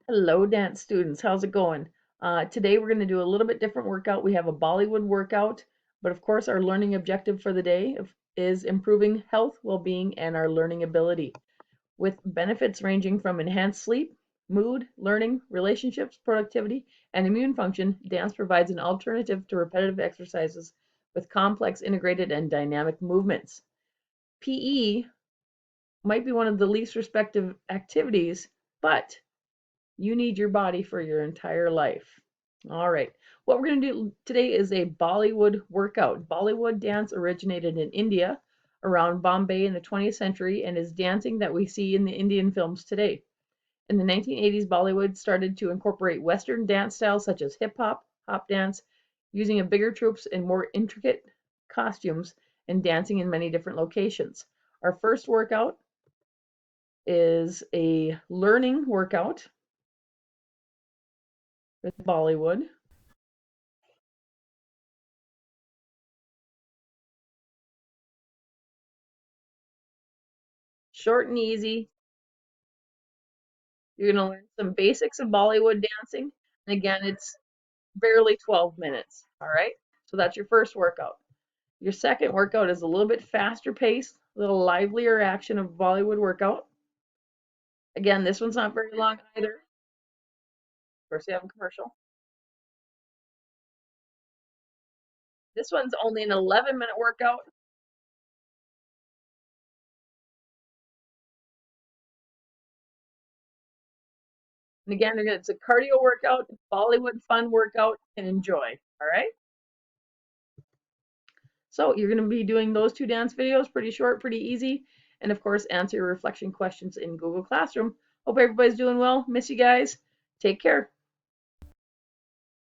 Hello, dance students. How's it going? Today we're going to do a little bit different workout. We have a Bollywood workout, but of course our learning objective for the day is improving health, well-being, and our learning ability. With benefits ranging from enhanced sleep, mood, learning, relationships, productivity, and immune function, dance provides an alternative to repetitive exercises with complex, integrated, and dynamic movements. PE might be one of the least respective activities, but you need your body for your entire life. All right. What we're going to do today is a Bollywood workout. Bollywood dance originated in India around Bombay in the 20th century and is dancing that we see in the Indian films today. In the 1980s, Bollywood started to incorporate Western dance styles such as hip hop, hop dance, using a bigger troops and more intricate costumes and dancing in many different locations. Our first workout is a learning workout with Bollywood. Short and easy. You're going to learn some basics of Bollywood dancing. And again, it's barely 12 minutes. All right. So that's your first workout. Your second workout is a little bit faster paced, a little livelier action of Bollywood workout. Again, this one's not very long either. Of course, you have a commercial. This one's only an 11-minute workout. And again, it's a cardio workout, Bollywood fun workout, and enjoy. All right. So you're going to be doing those two dance videos, pretty short, pretty easy. And of course, answer your reflection questions in Google Classroom. Hope everybody's doing well. Miss you guys. Take care.